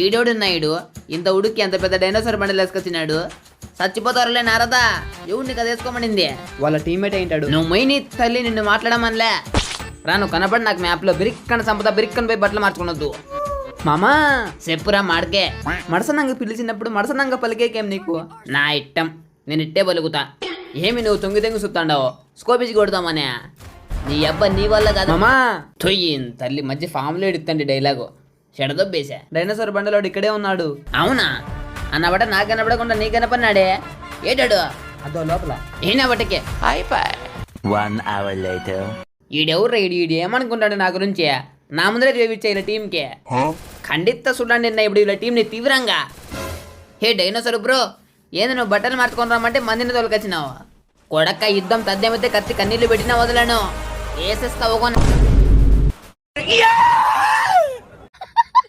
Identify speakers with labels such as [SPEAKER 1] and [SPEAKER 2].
[SPEAKER 1] ఈడోడున్నాయుడు ఇంత ఉడికి ఎంత పెద్ద డైనోసార్ బండిలు వేసుకొచ్చినాడు. చచ్చిపోతారులే నారదా, ఎవరిని కదా వేసుకోమనింది?
[SPEAKER 2] వాళ్ళ టీమ్మేట్ ఏంటాడు?
[SPEAKER 1] నువ్వు మైని తల్లి నిన్ను మాట్లాడమనిలే. రాను కనపడి నాకు మ్యాప్లో బిరిక్కన సంపద బిరిక్కన పోయి బట్టలు మార్చుకున్నద్దు.
[SPEAKER 2] మామా
[SPEAKER 1] చెప్పురా మాడికే.
[SPEAKER 2] మడసనంగా పిలిచినప్పుడు మడసనంగా పలికేకేం నీకు?
[SPEAKER 1] నా ఇట్టం, నేను ఇట్టే పలుకుతా. ఏమి నువ్వు తొంగి తొంగి సుత్తాండావు? స్కోపించి కొడతామనే. నీ అబ్బా నీ వల్ల కాదు
[SPEAKER 2] మామా.
[SPEAKER 1] తొయ్యిన్ తల్లి మధ్య ఫామ్లో ఎడుతండి డైలాగు చెడదొబ్బేసా.
[SPEAKER 2] డైనోసార్ బండలోడు ఇక్కడే ఉన్నాడు.
[SPEAKER 1] అవునా? అన్నబట్ట నాకు కనపడకుండా నీ కనపడినాడే ఏటాడు?
[SPEAKER 2] అదో లోపల.
[SPEAKER 1] ఏనబట్టకే అయిపోయి.
[SPEAKER 3] 1 hour later.
[SPEAKER 1] ఈడెవరు ఈడు ఏమనుకుంటాడు నా గురించి? నా ముందరే చూపించే ఇలా టీంకి ఖండిత చూడండి ఇప్పుడు ఇలా టీంని తీవ్రంగా. హే డైనోసార్ బ్రో, ఏంది నువ్వు బట్టలు మార్చుకొని రమ్మంటే మందిని తోలుకొచ్చినావు? కొడక్క యుద్ధం తద్దేమైతే కత్తి కన్నీళ్లు పెట్టినా వదలను. వేసేస్తావు